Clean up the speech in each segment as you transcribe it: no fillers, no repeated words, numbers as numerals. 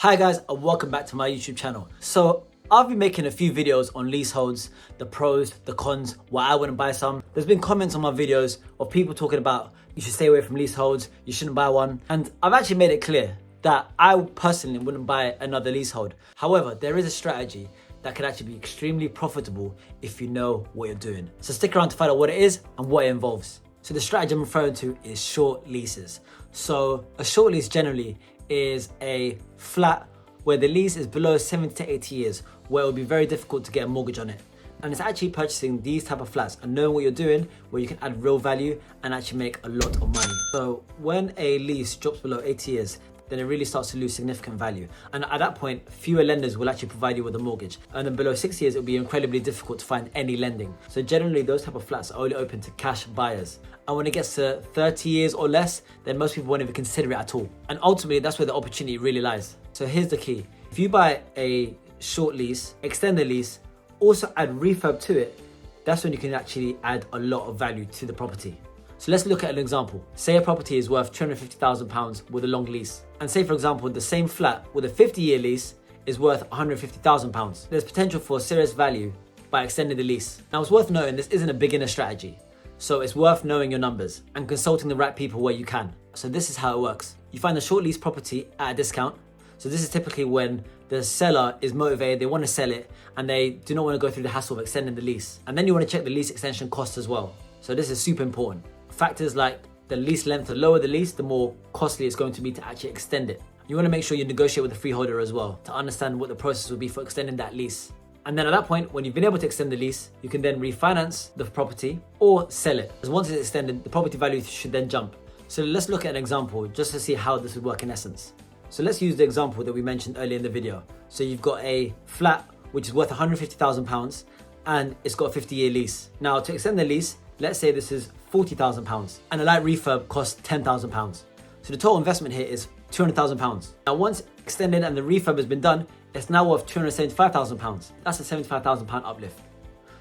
Hi guys, and welcome back to my YouTube channel. So I've been making a few videos on leaseholds, the pros, the cons, why I wouldn't buy some. There's been comments on my videos of people talking about you should stay away from leaseholds, you shouldn't buy one. And I've actually made it clear that I personally wouldn't buy another leasehold. However, there is a strategy that can actually be extremely profitable if you know what you're doing. So stick around to find out what it is and what it involves. So the strategy I'm referring to is short leases. So a short lease generally is a flat where the lease is below 70 to 80 years, where it will be very difficult to get a mortgage on it. And it's actually purchasing these type of flats and knowing what you're doing, where you can add real value and actually make a lot of money. So when a lease drops below 80 years, then it really starts to lose significant value. And at that point, fewer lenders will actually provide you with a mortgage. And then below 6 years, it'll be incredibly difficult to find any lending. So generally, those type of flats are only open to cash buyers. And when it gets to 30 years or less, then most people won't even consider it at all. And ultimately, that's where the opportunity really lies. So here's the key. If you buy a short lease, extend the lease, also add refurb to it, that's when you can actually add a lot of value to the property. So let's look at an example. Say a property is worth £250,000 with a long lease. And say, for example, the same flat with a 50-year lease is worth £150,000. There's potential for serious value by extending the lease. Now, it's worth noting this isn't a beginner strategy. So it's worth knowing your numbers and consulting the right people where you can. So this is how it works. You find a short lease property at a discount. So this is typically when the seller is motivated, they want to sell it, and they do not want to go through the hassle of extending the lease. And then you want to check the lease extension cost as well. So this is super important. Factors like the lease length, the lower the lease, the more costly it's going to be to actually extend it. You want to make sure you negotiate with the freeholder as well to understand what the process will be for extending that lease. And then at that point, when you've been able to extend the lease, you can then refinance the property or sell it. Because once it's extended, the property value should then jump. So let's look at an example just to see how this would work in essence. So let's use the example that we mentioned earlier in the video. So you've got a flat which is worth £150,000 and it's got a 50-year lease. Now to extend the lease, let's say this is £40,000 and a light refurb costs £10,000. So the total investment here is £200,000. Now once extended and the refurb has been done, it's now worth £275,000. That's a £75,000 uplift.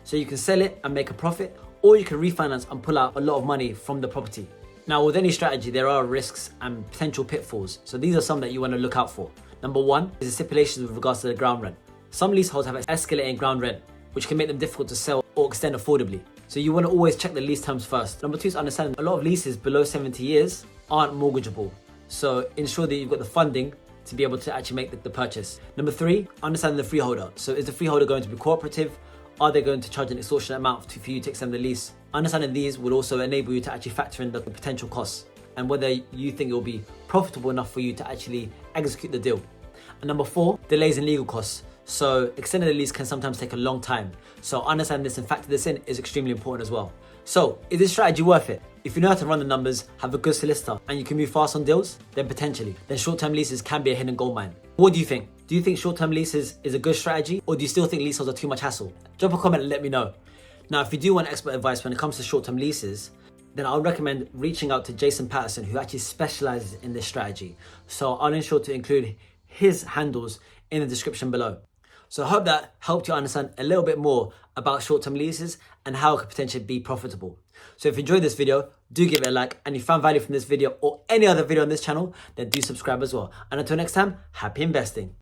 So you can sell it and make a profit, or you can refinance and pull out a lot of money from the property. Now with any strategy, there are risks and potential pitfalls. So these are some that you want to look out for. Number one is the stipulations with regards to the ground rent. Some leaseholds have escalating ground rent, which can make them difficult to sell or extend affordably. So you want to always check the lease terms first. Number two is understand a lot of leases below 70 years aren't mortgageable. So ensure that you've got the funding to be able to actually make the purchase. Number three, understand the freeholder. So is the freeholder going to be cooperative? Are they going to charge an extortionate amount for you to extend the lease? Understanding these will also enable you to actually factor in the potential costs and whether you think it will be profitable enough for you to actually execute the deal. And number four, delays in legal costs. So extending the lease can sometimes take a long time. So understanding this and factor this in is extremely important as well. So is this strategy worth it? If you know how to run the numbers, have a good solicitor, and you can move fast on deals, then potentially. Then short-term leases can be a hidden goldmine. What do you think? Do you think short-term leases is a good strategy, or do you still think leaseholds are too much hassle? Drop a comment and let me know. Now, if you do want expert advice when it comes to short-term leases, then I'll recommend reaching out to Jason Patterson, who actually specializes in this strategy. So I'll ensure to include his handles in the description below. So I hope that helped you understand a little bit more about short-term leases and how it could potentially be profitable. So if you enjoyed this video, do give it a like, and if you found value from this video or any other video on this channel, then do subscribe as well. And until next time, happy investing.